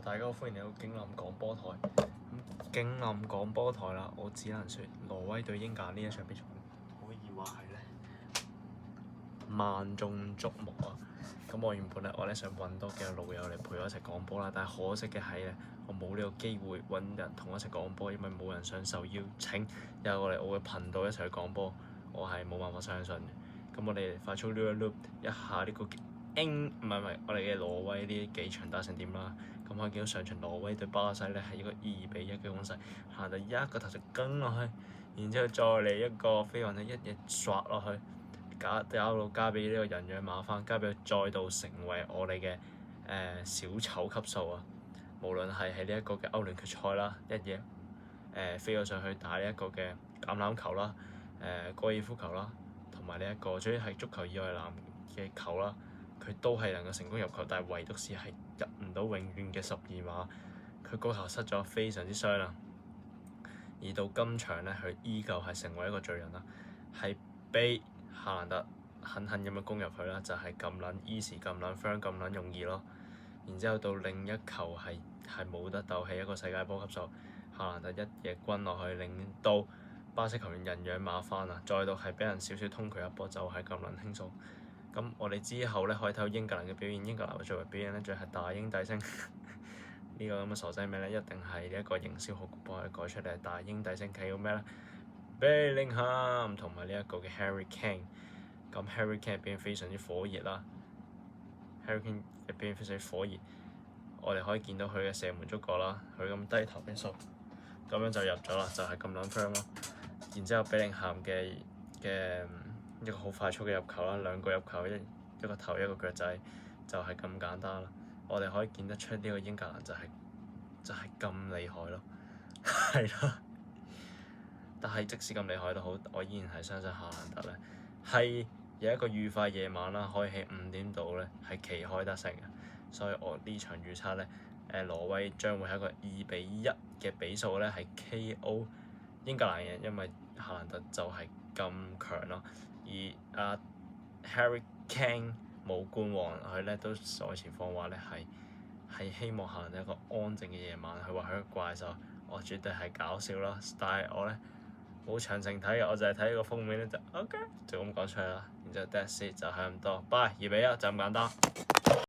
大家好，歡迎嚟到勁林廣播台。咁勁林廣播台啦，我只能説挪威對英格蘭呢一場比賽可以話係咧萬眾矚目啊！咁我原本咧想揾多幾個老友嚟陪我一齊講波啦，但係可惜嘅係咧，我冇呢個機會揾人同我一齊講波，因為冇人想受邀請有我嚟我嘅頻道一齊去講波，我係冇辦法相信嘅。咁我哋快速 loop 一下呢個我哋嘅挪威呢幾場打成點啦？咁可以見到上場挪威對巴西咧係一個2-1嘅攻勢，行到一個頭就跟落去，然之後再嚟一個飛雲咧一嘢刷落去，交俾呢個人仰馬翻，交俾佢再度成為我哋嘅小丑級數啊！無論係喺呢一個嘅歐聯決賽啦，一嘢飛咗上去打呢一個嘅橄欖球啦、高爾夫球啦，同埋呢一個最係足球以外籃嘅球啦。佢都係能夠成功入球，但係唯獨是係入唔到永遠嘅12碼，佢嗰球失咗，非常之傷啊！而到今場咧，佢依舊係成為一個罪人啦，係俾夏蘭特狠狠咁樣攻入去啦，就係咁撚 easy、咁撚 firm、咁撚容易咯。然之後到另一球係冇得鬥氣一個世界波級數，夏蘭特一嘢轟落去，令到巴西球員人仰馬翻啊！再度係俾人少少通佢一波，就係咁撚輕鬆。咁我哋之後咧可以睇到英格蘭嘅表現，英格蘭作為表現咧，仲係大英帝星呢個咁嘅傻仔名咧，一定係呢一個營銷號局幫佢改出嚟。大英帝星企到咩咧？貝林漢同埋呢一個嘅 Harry Kane。咁 Harry Kane 表現非常之火熱啦，Harry Kane 嘅表現非常之火熱。我哋可以見到佢嘅射門觸角啦，佢咁低頭嘅數，咁樣就入咗啦，就係咁撚 firm 咯。然之後貝林漢嘅一個好快速嘅入球啦，兩個入球，一個頭一個腳仔，就係咁簡單啦。我哋可以見得出呢個英格蘭就係咁厲害咯，係咯。但係即使咁厲害都好，我依然係相信夏蘭特咧係有一個愉快夜晚啦，可以喺5點度咧係旗開得勝嘅。所以我呢場預測咧，挪威將會係一個2-1嘅比數咧係 KO 英格蘭嘅，因為夏蘭特就係咁強咯。而Harry Kane 無冠王佢咧都賽前放話咧係希望夏蘭特一個安靜嘅夜晚，佢話佢個怪獸，我絕對係搞笑啦。但係我咧冇詳情睇嘅，我就係睇個封面咧就 OK 就咁講出嚟啦。然之後 that's it 就係咁多，bye 2-1就咁簡單。